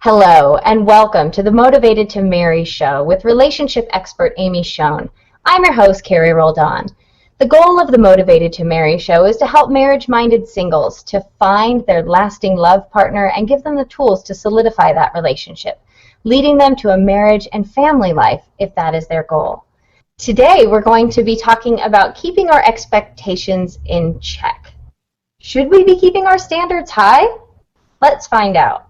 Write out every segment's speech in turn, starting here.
Hello, and welcome to the Motivated to Marry show with relationship expert Amy Schoen. I'm your host, Carrie Roldan. The goal of the Motivated to Marry show is to help marriage-minded singles to find their lasting love partner and give them the tools to solidify that relationship, leading them to a marriage and family life if that is their goal. Today, we're going to be talking about keeping our expectations in check. Should we be keeping our standards high? Let's find out.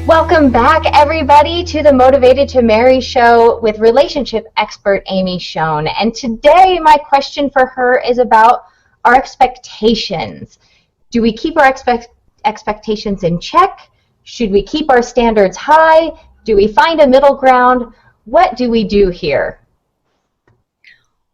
Welcome back, everybody, to the Motivated to Marry show with relationship expert Amy Schoen. And today, my question for her is about our expectations. Do we keep our expectations in check? Should we keep our standards high? Do we find a middle ground? What do we do here?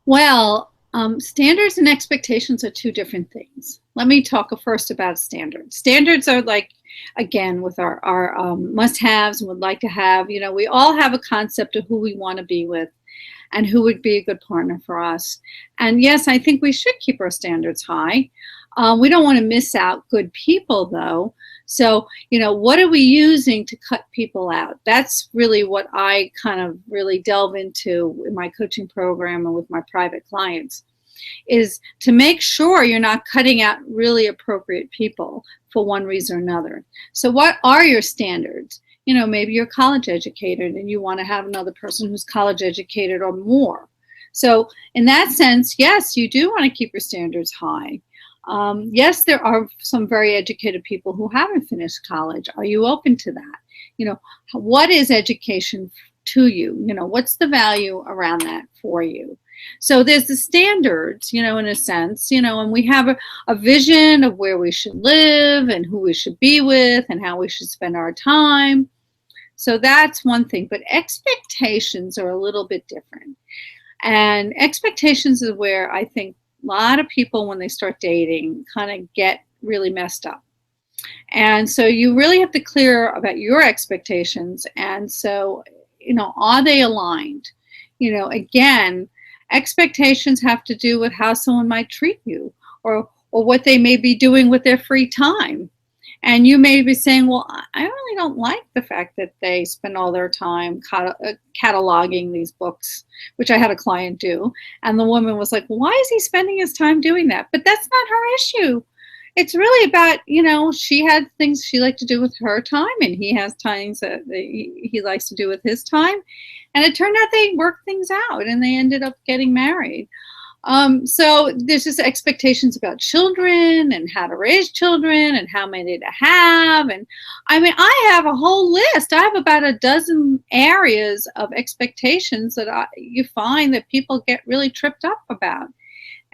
Well, standards and expectations are two different things. Let me talk first about standards. Standards are like, again, with our must-haves and would like to have, we all have a concept of who we want to be with and who would be a good partner for us. And yes, I think we should keep our standards high. We don't want to miss out good people, though. So, what are we using to cut people out? That's really what I kind of really delve into in my coaching program and with my private clients, is to make sure you're not cutting out really appropriate people for one reason or another. So what are your standards? Maybe you're college educated and you want to have another person who's college educated or more. So in that sense, yes, you do want to keep your standards high. Yes, there are some very educated people who haven't finished college. Are you open to that? What is education to you? What's the value around that for you? So there's the standards, in a sense, and we have a vision of where we should live and who we should be with and how we should spend our time. So that's one thing. But expectations are a little bit different. And expectations is where I think a lot of people, when they start dating, kind of get really messed up. And so you really have to clear about your expectations. And so, are they aligned? Again, expectations have to do with how someone might treat you or what they may be doing with their free time. And you may be saying, well, I really don't like the fact that they spend all their time cataloging these books, which I had a client do. And the woman was like, why is he spending his time doing that? But that's not her issue. It's really about, she had things she liked to do with her time, and he has times that he likes to do with his time. And it turned out they worked things out and they ended up getting married. So there's just expectations about children and how to raise children and how many to have. And I have a whole list. I have about a dozen areas of expectations that you find that people get really tripped up about.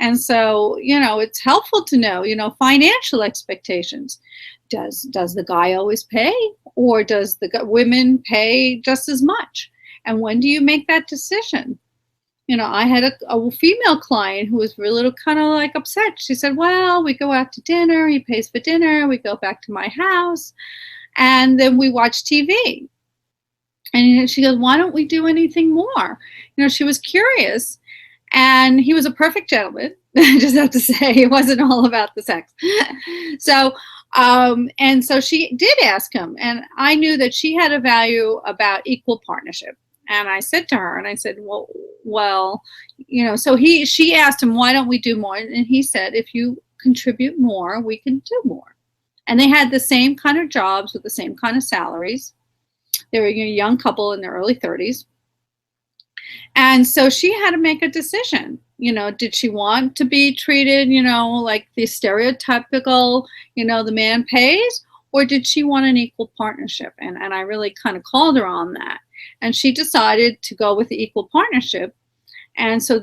And so, it's helpful to know, financial expectations. Does the guy always pay, or does the women pay just as much? And when do you make that decision? I had a female client who was really kind of like upset. She said, well, we go out to dinner. He pays for dinner. We go back to my house. And then we watch TV. And she goes, why don't we do anything more? She was curious. And he was a perfect gentleman. I just have to say, it wasn't all about the sex. So, and so she did ask him. And I knew that she had a value about equal partnership. And I said to her, well, so she asked him, why don't we do more? And he said, if you contribute more, we can do more. And they had the same kind of jobs with the same kind of salaries. They were a young couple in their early 30s. And so she had to make a decision. Did she want to be treated, like the stereotypical, the man pays, or did she want an equal partnership? And I really kind of called her on that. And she decided to go with the equal partnership. And so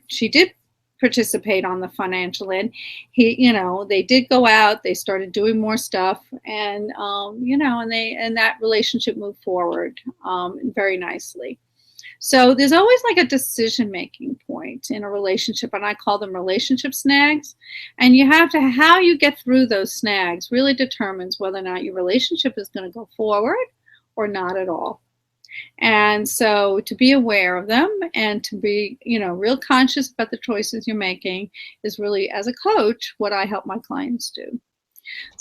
she did participate on the financial end. They did go out, they started doing more stuff, and, and that relationship moved forward very nicely. So there's always like a decision-making point in a relationship, and I call them relationship snags. And how you get through those snags really determines whether or not your relationship is going to go forward or not at all. And so to be aware of them and to be, real conscious about the choices you're making is really, as a coach, what I help my clients do.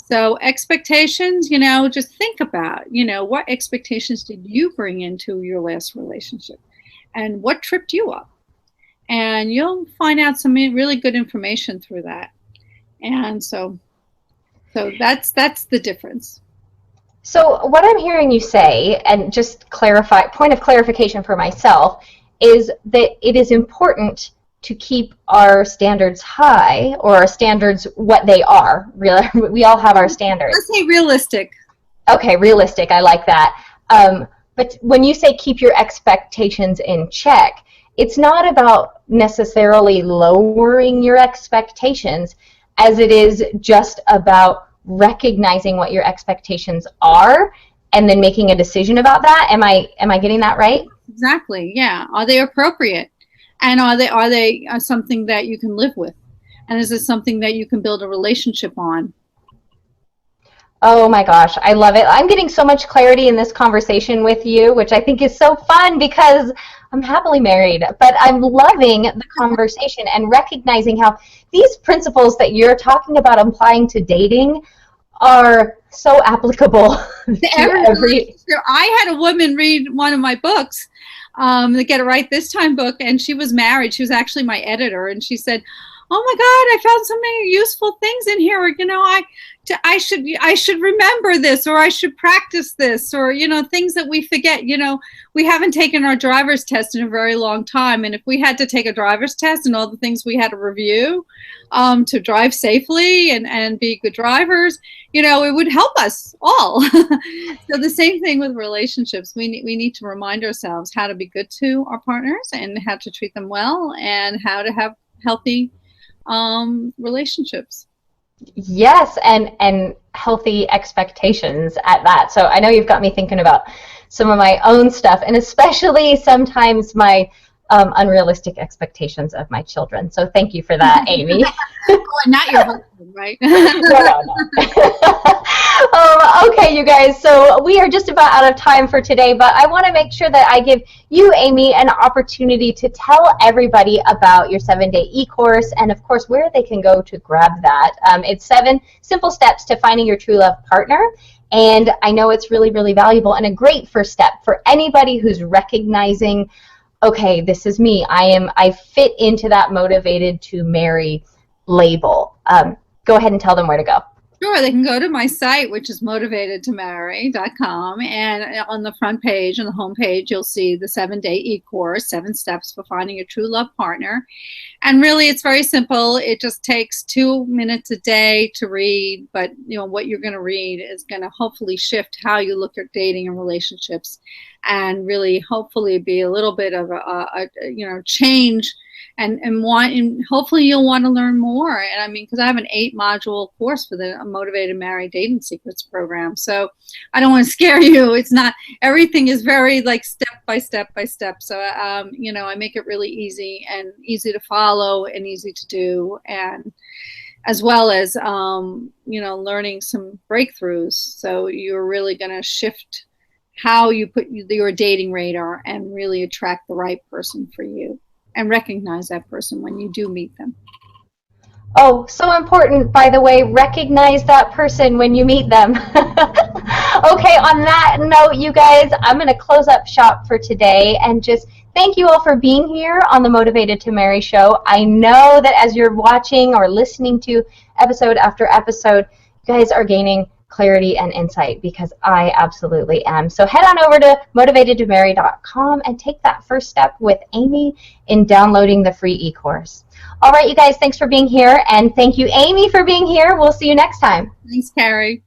So expectations, just think about, what expectations did you bring into your last relationship and what tripped you up? And you'll find out some really good information through that. And so that's the difference. So what I'm hearing you say, and just point of clarification for myself, is that it is important to keep our standards high, or our standards what they are. We all have our standards. Let's say realistic. Okay, realistic. I like that. But when you say keep your expectations in check, it's not about necessarily lowering your expectations, as it is just about recognizing what your expectations are and then making a decision about that. Am I getting that right? Exactly. Yeah. Are they appropriate? And are they something that you can live with? And is this something that you can build a relationship on? Oh my gosh, I love it. I'm getting so much clarity in this conversation with you, which I think is so fun because I'm happily married, but I'm loving the conversation and recognizing how these principles that you're talking about applying to dating are so applicable to every. I had a woman read one of my books, the Get It Right This Time book, and she was married. She was actually my editor, and she said, "Oh my God, I found so many useful things in here. I should remember this, or I should practice this, or things that we forget. We haven't taken our driver's test in a very long time, and if we had to take a driver's test and all the things we had to review to drive safely and be good drivers, it would help us all." So the same thing with relationships. We need to remind ourselves how to be good to our partners and how to treat them well and how to have healthy relationships. Yes, and healthy expectations at that. So I know you've got me thinking about some of my own stuff, and especially sometimes my unrealistic expectations of my children. So thank you for that, Amy. Not your husband, right? No. Okay, you guys, so we are just about out of time for today, but I want to make sure that I give you, Amy, an opportunity to tell everybody about your 7-day e-course and, of course, where they can go to grab that. It's 7 simple steps to finding your true love partner, and I know it's really, really valuable and a great first step for anybody who's recognizing, okay, this is me. I fit into that motivated to marry label. Go ahead and tell them where to go. Sure, they can go to my site, which is motivatedtomarry.com, and on the front page, on the home page, you'll see the 7-day e-course, 7 steps for finding a true love partner. And really, it's very simple. It just takes 2 minutes a day to read, but what you're going to read is going to hopefully shift how you look at dating and relationships, and really hopefully be a little bit of a change. And hopefully you'll want to learn more. And I mean, because I have an 8-module course for the Motivated Married Dating Secrets program. So I don't want to scare you. It's not, everything is very like step by step by step. So, I make it really easy to follow and easy to do. And as well as, learning some breakthroughs. So you're really going to shift how you put your dating radar and really attract the right person for you. And recognize that person when you do meet them. Oh, so important, by the way, recognize that person when you meet them. Okay, on that note, you guys, I'm going to close up shop for today and just thank you all for being here on the Motivated to Marry show. I know that as you're watching or listening to episode after episode, you guys are gaining clarity and insight, because I absolutely am. So head on over to motivatedtomarry.com and take that first step with Amy in downloading the free e-course. All right, you guys, thanks for being here, and thank you, Amy, for being here. We'll see you next time. Thanks, Carrie.